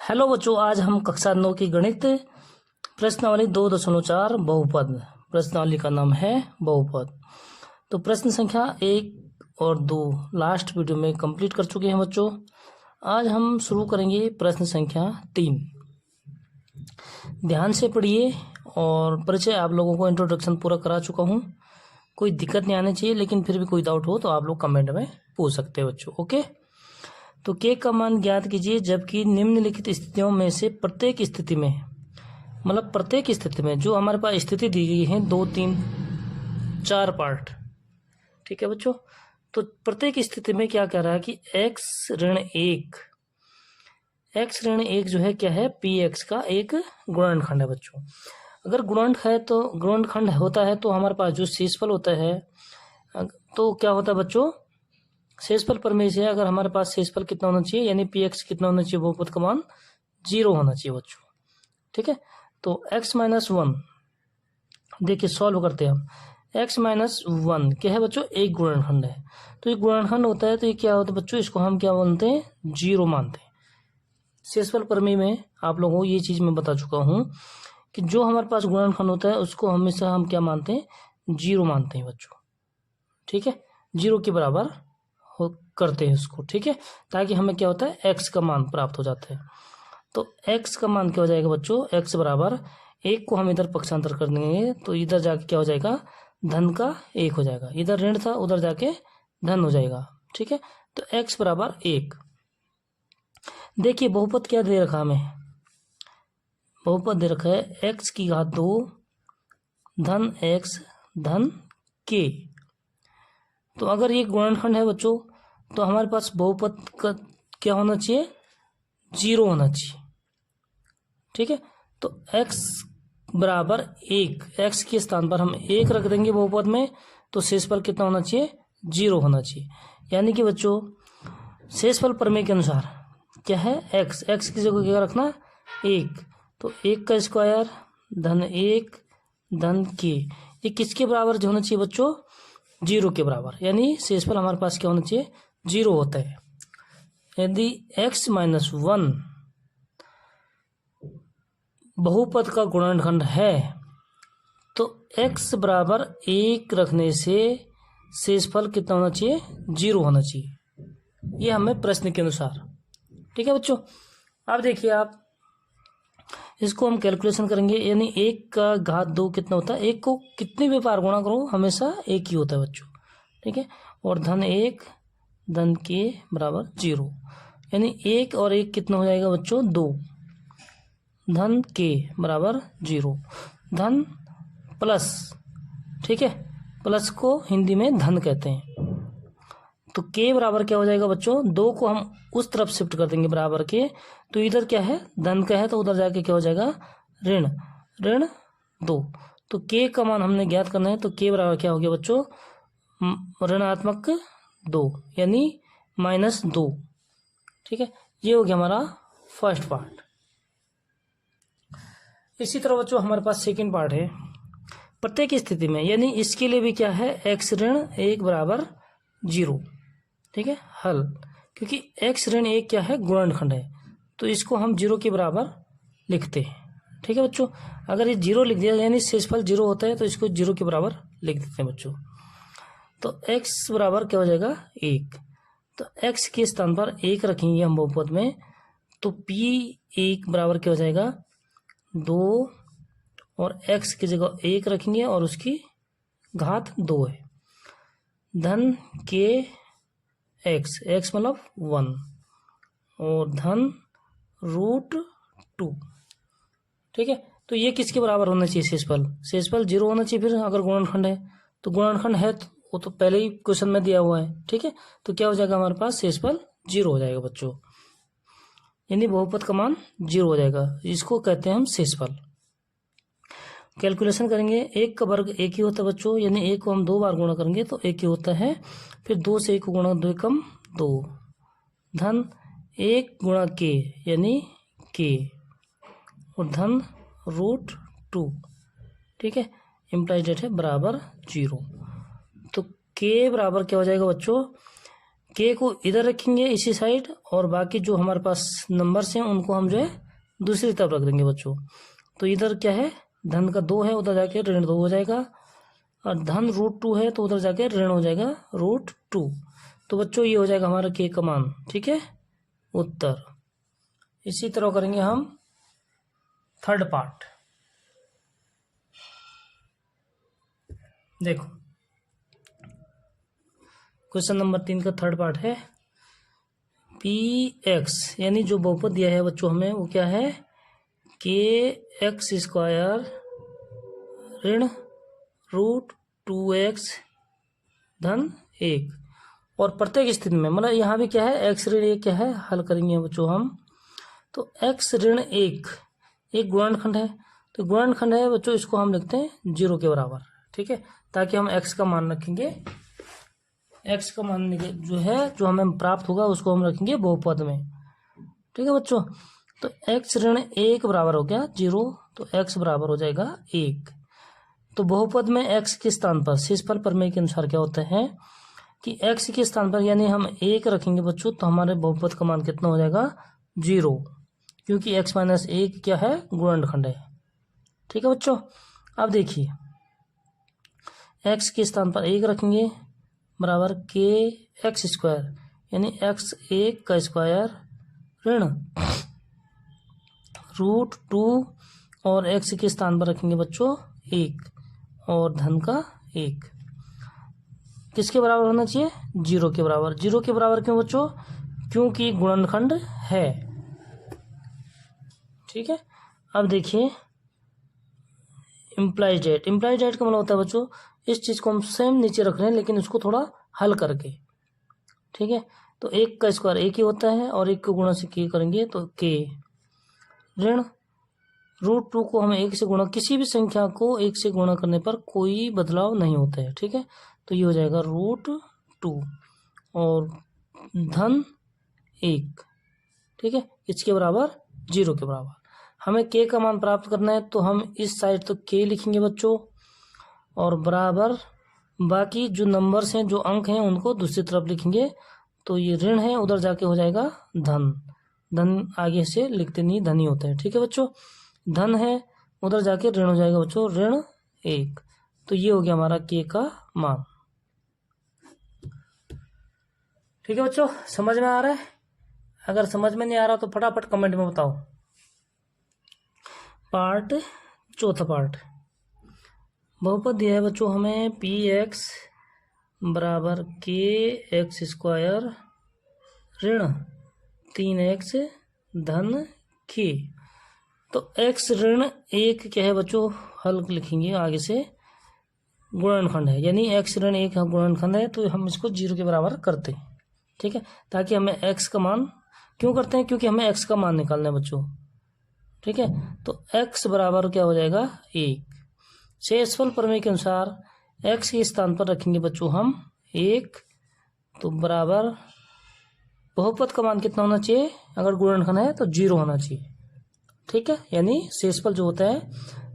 Hello बच्चों, आज हम कक्षा 9 की गणित प्रश्नावली 2.4 बहुपद। प्रश्नावली का नाम है बहुपद। तो प्रश्न संख्या 1 और 2 लास्ट वीडियो में कंप्लीट कर चुके हैं बच्चों। आज हम शुरू करेंगे प्रश्न संख्या 3। ध्यान से पढ़िए और परिचय आप लोगों को इंट्रोडक्शन पूरा करा चुका हूँ। कोई दिक्कत नहीं आनी चाहिए, लेकिन फिर भी कोई डाउट हो तो आप लोग कमेंट में पूछ सकते हैं बच्चों। ओके, तो के का मान ज्ञात कीजिए जबकि निम्नलिखित स्थितियों में से प्रत्येक स्थिति में, मतलब प्रत्येक स्थिति में जो हमारे पास स्थिति दी गई है 2, 3, 4 पार्ट। ठीक है बच्चों, तो प्रत्येक स्थिति में क्या कह रहा है कि x ऋण 1 जो है क्या है, px का एक गुणनखंड है बच्चों। अगर गुणनखंड होता है तो हमारे पास जो शेषफल होता है, तो क्या होता है बच्चों, शेषफल प्रमेय से अगर हमारे पास शेषफल कितना होना चाहिए, यानी px कितना होना चाहिए, बहुपद का मान 0 होना चाहिए बच्चों। ठीक है, तो x-1 देखिए सॉल्व करते हैं हम। x-1 क्या है बच्चों, एक गुणनखंड है। तो ये गुणनखंड होता है तो ये क्या होता है बच्चों, इसको हम क्या मानते हैं, 0 मानते हैं। शेषफल प्रमेय में आप लोगों को ये चीज मैं बता चुका हूँ कि जो हमारे पास गुणनखंड होता है उसको हमेशा हम क्या मानते हैं, 0 मानते हैं बच्चों। ठीक है, 0 के बराबर करते हैं उसको। ठीक है, ताकि हमें क्या होता है, x का मान प्राप्त हो जाता है। तो x का मान क्या हो जाएगा बच्चों, x बराबर 1 को हम इधर पक्षांतर कर देंगे तो इधर जाके क्या हो जाएगा, धन का 1 हो जाएगा। इधर ऋण था, उधर जाके धन हो जाएगा। ठीक है, तो x बराबर 1। देखिए बहुपद क्या दे रखा हमें, बहुपद दे रखा है x की घात 2 धन x धन k। तो अगर ये गुणनखंड है बच्चों तो हमारे पास बहुपद का क्या होना चाहिए, 0 होना चाहिए। ठीक है, तो x बराबर 1, x के स्थान पर हम 1 रख देंगे बहुपद में, तो शेषफल कितना होना चाहिए, 0 होना चाहिए। यानी कि बच्चों शेषफल प्रमेय के अनुसार क्या है, x की जगह क्या रखना, 1, तो 1 का स्क्वायर धन 1 धन k, ये किसके बराबर जो होना चाहिए बच्चों, 0 के बराबर। यानी शेषफल हमारे पास क्या होना चाहिए, 0 होता है। यदि x-1 बहुपद का गुणनखंड है तो x बराबर 1 रखने से शेषफल कितना होना चाहिए, 0 होना चाहिए, ये हमें प्रश्न के अनुसार। ठीक है बच्चों, अब देखिए आप इसको हम कैलकुलेशन करेंगे। यानी 1 का घात 2 कितना होता है, 1 को कितनी भी बार गुणा करो हमेशा 1 ही होता है बच्चों। ठीक है, और धन 1 धन के बराबर 0, यानी 1 और 1 कितना हो जाएगा बच्चों, 2, धन के बराबर 0, धन प्लस। ठीक है, प्लस को हिंदी में धन कहते हैं। तो के बराबर क्या हो जाएगा बच्चों, 2 को हम उस तरफ शिफ्ट कर देंगे बराबर के, तो इधर क्या है, धन का है, तो उधर जाके क्या हो जाएगा, ऋण 2। तो के का मान हमने ज्ञात करना है, तो के बराबर क्या हो गया बच्चों, ऋणात्मक 2 यानी -2। ठीक है, ये हो गया हमारा फर्स्ट पार्ट। इसी तरह बच्चों हमारे पास सेकंड पार्ट है। प्रत्येक स्थिति में, यानी इसके लिए भी क्या है, x ऋण 1 बराबर 0। ठीक है, हल, क्योंकि x ऋण 1 क्या है, गुणनखंड है, तो इसको हम 0 के बराबर लिखते हैं। ठीक है बच्चों, अगर ये 0 लिख दिया यानी शेषफल 0 होता है, तो इसको 0 के बराबर लिख देते हैं बच्चों। तो x बराबर क्या हो जाएगा, 1। तो x के स्थान पर 1 रखेंगे हम बहुपद में, तो p1 बराबर क्या हो जाएगा, 2, और x की जगह 1 रखेंगे और उसकी घात 2 है, धन के x मतलब 1, और धन √2। ठीक है, तो ये किसके बराबर होना चाहिए, शेषफल 0 होना चाहिए। फिर अगर गुणनखंड है तो गुणनखंड है तो वो तो पहले ही क्वेश्चन में दिया हुआ है। ठीक है, तो क्या हो जाएगा हमारे पास, शेषफल 0 हो जाएगा बच्चों, यानी बहुपद का मान 0 हो जाएगा। इसको कहते हैं हम शेषफल। कैलकुलेशन करेंगे, 1 का वर्ग 1 ही होता है बच्चों, यानी 1 को हम 2 बार गुणा करेंगे तो 1 ही होता है। फिर 2 से 1 को गुणा, 2 कम 2, धन 1 गुणा के यानी के, और धन √2। ठीक है, इम्प्लाइज डेट है बराबर 0। तो के बराबर क्या हो जाएगा बच्चों, के को इधर रखेंगे इसी साइड, और बाकी जो हमारे पास नंबर्स हैं उनको हम जो है दूसरी तरफ रख देंगे बच्चों। तो इधर क्या है, धन का 2 है, उधर जाके ऋण 2 हो जाएगा, और धन √2 है तो उधर जाके ऋण हो जाएगा √2। तो बच्चों ये हो जाएगा हमारा के का मान, ठीक है, उत्तर। इसी तरह करेंगे हम थर्ड पार्ट। देखो क्वेश्चन नंबर 3 का थर्ड पार्ट है, पी एक्स यानी जो बहुपद दिया है बच्चों हमें वो क्या है, के एक्स स्क्वायर ऋण √2x धन 1। और प्रत्येक स्थिति में मतलब यहाँ भी क्या है, x ऋण 1 क्या है, हल करेंगे बच्चों हम। तो x ऋण 1 एक गुणनखंड है, तो गुणनखंड है बच्चों, इसको हम लिखते हैं 0 के बराबर, ठीक है, ताकि हम x का मान रखेंगे, x का मान जो है जो हमें प्राप्त होगा उसको हम रखेंगे बहुपद में, ठीक है बच्चों। तो x ऋण 1 बराबर हो गया 0, तो x बराबर हो जाएगा 1। तो बहुपद में x के स्थान पर शेषफल प्रमेय के अनुसार क्या होता है कि x के स्थान पर यानी हम 1 रखेंगे बच्चों, तो हमारे बहुपद का मान कितना हो जाएगा 0, क्योंकि x - 1 क्या है, गुणनखंड है, ठीक है बच्चों। अब देखिए x के स्थान पर 1 रखेंगे बराबर के एक्स स्क्वायर यानी x1 का स्क्वायर ऋण √2 और x के स्थान पर रखेंगे बच्चों 1 और धन का 1, किसके बराबर होना चाहिए, 0 के बराबर। 0 के बराबर क्यों बच्चों, क्योंकि गुणनखंड है, ठीक है। अब देखिए इम्प्लाइज डेट, इम्प्लाइज डेट का मतलब होता है बच्चों इस चीज को हम सेम नीचे रख रहे हैं लेकिन उसको थोड़ा हल करके, ठीक है। तो 1 का स्क्वायर 1 ही होता है और 1 को गुणा से के करेंगे तो के ऋण √2 को हमें 1 से गुणा, किसी भी संख्या को 1 से गुणा करने पर कोई बदलाव नहीं होता है, ठीक है। तो ये हो जाएगा √2 और धन 1, ठीक है, इसके बराबर 0 के बराबर। हमें के का मान प्राप्त करना है तो हम इस साइड तो के लिखेंगे बच्चों, और बराबर बाकी जो नंबर्स हैं जो अंक हैं उनको दूसरी तरफ लिखेंगे। तो ये ऋण है उधर जाके हो जाएगा धन, धन आगे से लिखते नहीं, धन ही होता है, ठीक है बच्चों। धन है उधर जाके ऋण हो जाएगा बच्चों ऋण 1। तो ये हो गया हमारा के का मान, ठीक है बच्चों। समझ में आ रहा है? अगर समझ में नहीं आ रहा तो फटाफट कमेंट में बताओ। पार्ट चौथा पार्ट, बहुपद दिया है बच्चों हमें पी एक्स बराबर के एक्स स्क्वायर ऋण 3x धन के। तो x ऋण 1 क्या है बच्चों, हल लिखेंगे आगे से, गुणनखंड है, यानी x ऋण 1 गुणनखंड है तो हम इसको 0 के बराबर करते हैं, ठीक है, ताकि हमें x का मान, क्यों करते हैं, क्योंकि हमें x का मान निकालना है बच्चों, ठीक है। तो x बराबर क्या हो जाएगा 1। शेषफल प्रमेय के अनुसार x के स्थान पर रखेंगे बच्चों हम 1, तो बराबर बहुपद का मान कितना होना चाहिए, अगर गुणनखंड है तो 0 होना चाहिए, ठीक है, यानी शेषफल जो होता है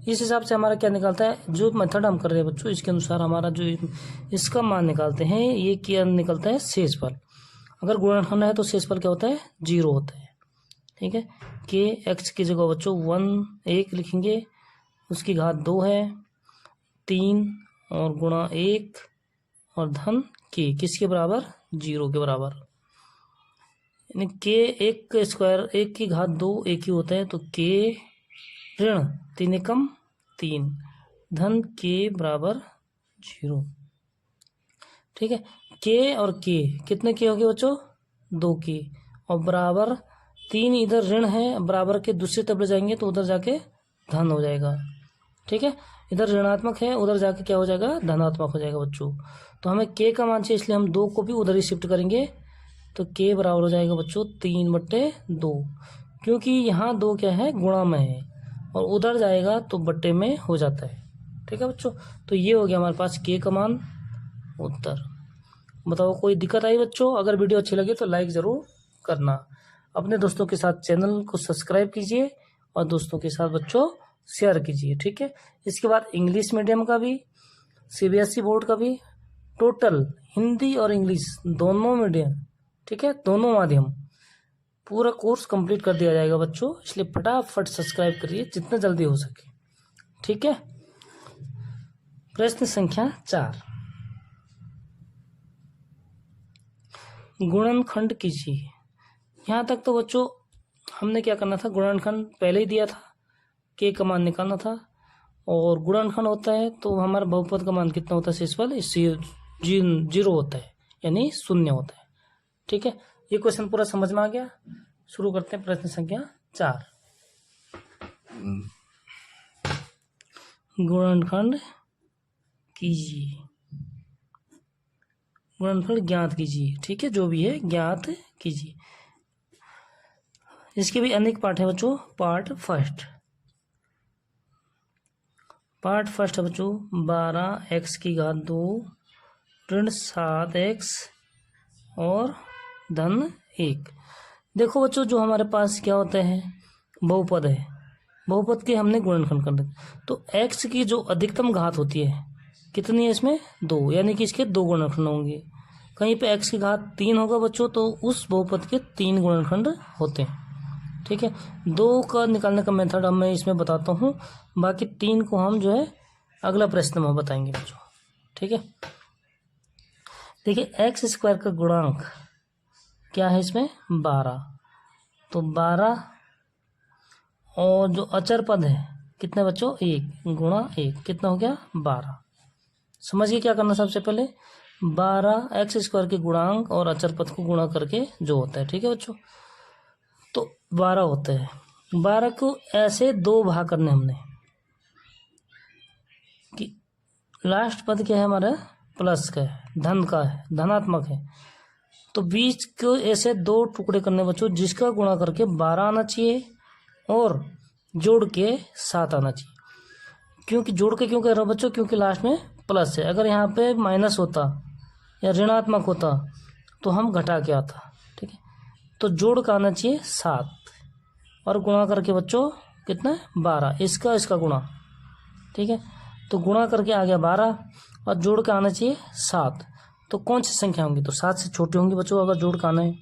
इस हिसाब से हमारा क्या निकालता है, जो मेथड हम कर रहे हैं बच्चों इसके अनुसार हमारा जो इसका मान निकालते हैं ये क्या निकलता है, शेषफल। अगर गुणनखंड है तो शेषफल क्या होता है, 0 होता है, ठीक है। के एक्स की जगह बच्चों 1 लिखेंगे, उसकी घात 2 है, 3 और गुणा 1 और धन के, किसके बराबर, 0 के बराबर, यानी के 1 का स्क्वायर 1 की घात 2 1 ही होता है, तो के ऋण 3 एकम 3 धन के बराबर 0, ठीक है। के और के कितने के हो गए बच्चों, 2 के, और बराबर 3 इधर ऋण है, बराबर के दूसरी तरफ ले जाएंगे तो उधर जाके धन हो जाएगा, ठीक है। इधर ऋणात्मक है उधर जाके क्या हो जाएगा, धनात्मक हो जाएगा बच्चों। तो हमें के का मान चाहिए इसलिए हम 2 को भी उधर ही शिफ्ट करेंगे, तो के बराबर हो जाएगा बच्चों 3/2, क्योंकि यहाँ 2 क्या है, गुणा में है और उधर जाएगा तो बट्टे में हो जाता है, ठीक है बच्चों। तो ये हो गया हमारे पास के का मान, उत्तर। बताओ कोई दिक्कत आई बच्चों? अगर वीडियो अच्छी लगे तो लाइक ज़रूर करना, अपने दोस्तों के साथ चैनल को सब्सक्राइब कीजिए और दोस्तों के साथ बच्चों शेयर कीजिए, ठीक है। इसके बाद इंग्लिश मीडियम का भी, CBSE बोर्ड का भी, टोटल हिंदी और इंग्लिश दोनों मीडियम, ठीक है, दोनों माध्यम, पूरा कोर्स कंप्लीट कर दिया जाएगा बच्चों। इसलिए फटाफट सब्सक्राइब करिए जितना जल्दी हो सके, ठीक है। प्रश्न संख्या 4, गुणनखंड कीजिए। यहाँ तक तो बच्चों हमने क्या करना था, गुणनखंड पहले ही दिया था, के का मान निकालना था। और गुणनखंड होता है तो हमारा बहुपद का मान कितना होता है, शेषफल इससे 0 होता है, यानी 0 होता है, ठीक है। ये क्वेश्चन पूरा समझ में आ गया। शुरू करते हैं प्रश्न संख्या 4। गुणनखंड कीजिए, गुणनफल ज्ञात कीजिए, ठीक है, जो भी है ज्ञात कीजिए। इसके भी अनेक पार्ट है बच्चों। पार्ट फर्स्ट है बच्चों 12x⁻2 ऋण 7x और धन 1। देखो बच्चों, जो हमारे पास क्या होता है, बहुपद है, बहुपद के हमने गुणनखंड करना है। तो x की जो अधिकतम घात होती है कितनी है, इसमें 2, यानी कि इसके 2 गुणनखंड होंगे। कहीं पे x की घात 3 होगा बच्चों, तो उस बहुपद के 3 गुणनखंड होते हैं, ठीक है। 2 का निकालने का मेथड मैं इसमें बताता हूँ, बाकी 3 को हम जो है अगला प्रश्न में बताएंगे बच्चों, ठीक है। देखिए x² का गुणांक क्या है इसमें 12, तो 12 और जो अचर पद है कितने बच्चों 1 गुणा 1 कितना हो गया 12। समझिए क्या करना, सबसे पहले 12x² के गुणांक और अचर पद को गुणा करके जो होता है, ठीक है बच्चों, तो 12 होता है। 12 को ऐसे 2 भाग करने हमने कि लास्ट पद क्या है हमारा प्लस का है, धन का है, धनात्मक है, तो बीच को ऐसे 2 टुकड़े करने बच्चों, जिसका गुणा करके 12 आना चाहिए और जोड़ के 7 आना चाहिए। क्योंकि जोड़ के क्यों कह रहा हूँ बच्चों, क्योंकि लास्ट में प्लस है। अगर यहाँ पे माइनस होता या ऋणात्मक होता तो हम घटा के आता, ठीक है। तो जोड़ का आना चाहिए 7 और गुणा करके बच्चों कितना 12, इसका गुणा, ठीक है। तो गुणा करके आ गया 12 और जोड़ का आना चाहिए 7। तो कौन सी संख्या होंगी, तो 7 से छोटी होंगी बच्चों अगर जोड़ का आना है,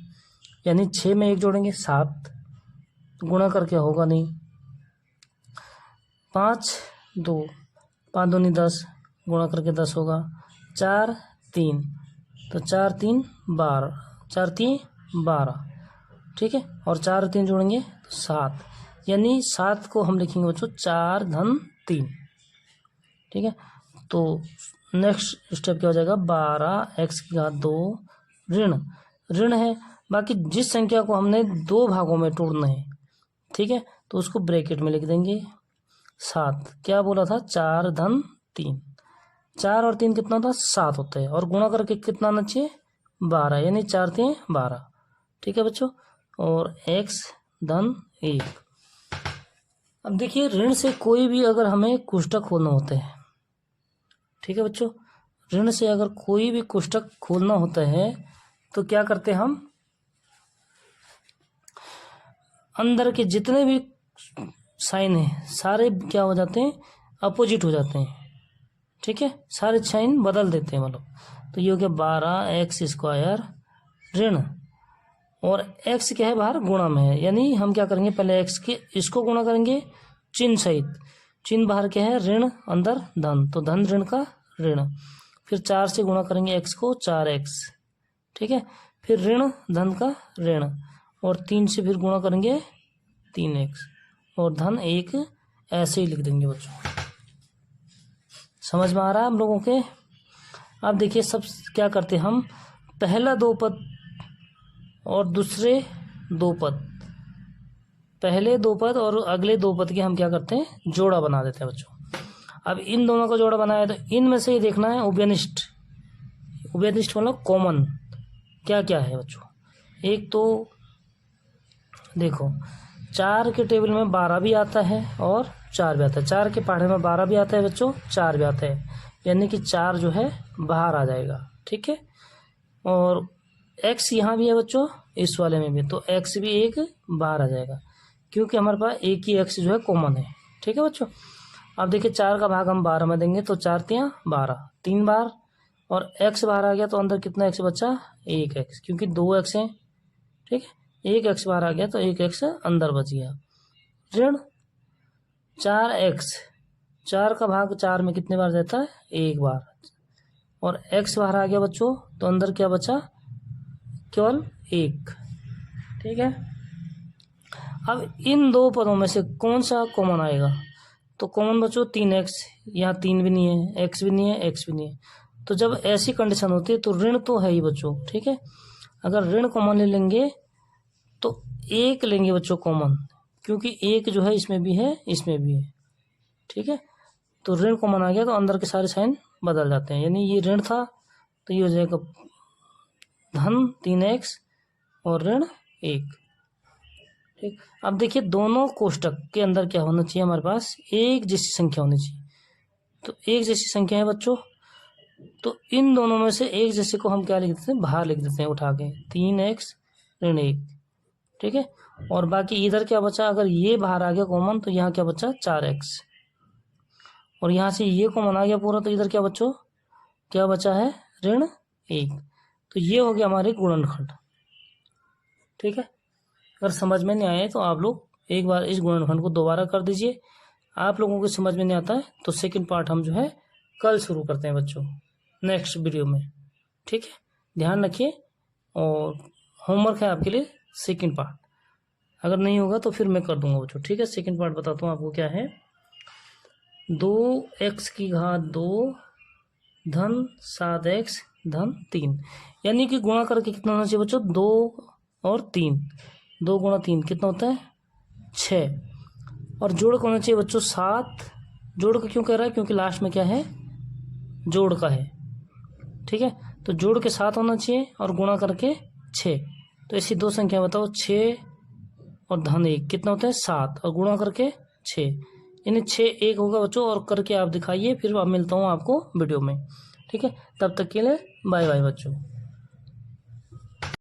यानी 6 में 1 जोड़ेंगे 7, तो गुणा करके होगा नहीं। 5 2 5 दूनी 10 गुणा करके 10 होगा। 4 3 तो 4 3 12, 4 3 12, ठीक है। और 4 3 जोड़ेंगे तो 7, यानी 7 को हम लिखेंगे बच्चों 4 धन 3, ठीक है। तो नेक्स्ट स्टेप क्या हो जाएगा 12x⁻2 ऋण है। बाकी जिस संख्या को हमने 2 भागों में तोड़ना है, ठीक है, तो उसको ब्रैकेट में लिख देंगे 7। क्या बोला था 4 धन 3, 4 और 3 कितना था 7 होता है, और गुणा करके कितना आना चाहिए 12, यानी 4 3 12, ठीक है बच्चों। और x धन 1। अब देखिए ऋण से कोई भी अगर हमें कोष्टक खोलना होता है, ठीक है बच्चों, ऋण से अगर कोई भी कोष्टक खोलना होता है तो क्या करते हैं हम, अंदर के जितने भी साइन है सारे क्या हो जाते हैं अपोजिट हो जाते हैं, ठीक है, सारे साइन बदल देते हैं मतलब। तो ये हो गया 12x² ऋण, और x क्या है बाहर गुणा में है, यानी हम क्या करेंगे पहले x के इसको गुणा करेंगे चिन्ह सहित, चिन्ह बाहर क्या है ऋण अंदर धन, तो धन ऋण का ऋण, फिर 4 से गुणा करेंगे x को 4x, ठीक है, फिर ऋण धन का ऋण, और 3 से फिर गुणा करेंगे 3x और धन 1, ऐसे ही लिख देंगे बच्चों। समझ में आ रहा है हम लोगों के। अब देखिए सब क्या करते हैं हम, पहला 2 पद और दूसरे 2 पद, पहले 2 पद और अगले 2 पद के हम क्या करते हैं जोड़ा बना देते हैं बच्चों। अब इन दोनों का जोड़ा बनाया तो इनमें से ही देखना है उभयनिष्ठ, उभयनिष्ठ मतलब कॉमन क्या क्या है बच्चों। एक तो देखो 4 के टेबल में 12 भी आता है और 4 भी आता है, 4 के पहाड़े में 12 भी आता है बच्चों, 4 भी आता है, यानी कि 4 जो है बाहर आ जाएगा, ठीक है। और x यहाँ भी है बच्चों इस वाले में भी, तो x भी एक बाहर आ जाएगा, क्योंकि हमारे पास एक ही x जो है कॉमन है, ठीक है बच्चों। अब देखिए 4 का भाग हम 12 में देंगे तो 4 3 12, 3 बार, और x बाहर आ गया तो अंदर कितना x बचा, 1x, क्योंकि 2x है, ठीक है। 1x बाहर आ गया तो 1x अंदर बच गया। ऋण 4x, 4 का भाग 4 में कितने बार जाता है, 1 बार, और x बाहर आ गया बच्चों तो अंदर क्या बचा, केवल 1, ठीक है। अब इन दो पदों में से कौन सा कॉमन आएगा, तो कॉमन बच्चों 3x, यहाँ 3 भी नहीं है, x भी नहीं है, x भी नहीं है। तो जब ऐसी कंडीशन होती है तो ऋण तो है ही बच्चों, ठीक है। अगर ऋण कॉमन ले लेंगे तो 1 लेंगे बच्चों कॉमन, क्योंकि 1 जो है इसमें भी है, इसमें भी है, ठीक है। तो ऋण कॉमन आ गया तो अंदर के सारे साइन बदल जाते हैं, यानी ये ऋण था तो ये हो जाएगा धन 3x और ऋण 1, ठीक। अब देखिए दोनों कोष्टक के अंदर क्या होना चाहिए, हमारे पास एक जैसी संख्या होनी चाहिए। तो एक जैसी संख्या है बच्चों, तो इन दोनों में से एक जैसे को हम क्या लिख देते हैं, बाहर लिख देते हैं उठा के, 3x ऋण 1, ठीक है। और बाकी इधर क्या बचा, अगर ये बाहर आ गया कॉमन तो यहाँ क्या बचा, 4x, और यहाँ से ये कॉमन आ गया पूरा तो इधर क्या बच्चों, क्या बचा है, ऋण 1। तो ये हो गया हमारे गुणनखंड, ठीक है। अगर समझ में नहीं आए तो आप लोग एक बार इस गुणनखंड को दोबारा कर दीजिए। आप लोगों को समझ में नहीं आता है तो सेकंड पार्ट हम जो है कल शुरू करते हैं बच्चों, नेक्स्ट वीडियो में, ठीक है। ध्यान रखिए, और होमवर्क है आपके लिए सेकंड पार्ट, अगर नहीं होगा तो फिर मैं कर दूंगा बच्चों, ठीक है। सेकंड पार्ट बताता हूँ आपको क्या है। 2x की घात 2 धन 7x धन 3, यानी कि गुणा करके कितना होना चाहिए बच्चों, 2 और 3, 2 गुणा 3 कितना होता है, 6, और जोड़ का होना चाहिए बच्चों 7। जोड़ का क्यों कह रहा है, क्योंकि लास्ट में क्या है, जोड़ का है, ठीक है। तो जोड़ के 7 होना चाहिए और गुणा करके 6। तो ऐसी दो संख्या बताओ, 6 और धन 1 कितना होता है, 7, और गुणा करके 6, यानी 6 1 होगा बच्चों। और करके आप दिखाइए, फिर अब मिलता हूँ आपको वीडियो में, ठीक है। तब तक के लिए बाय बाय बच्चों।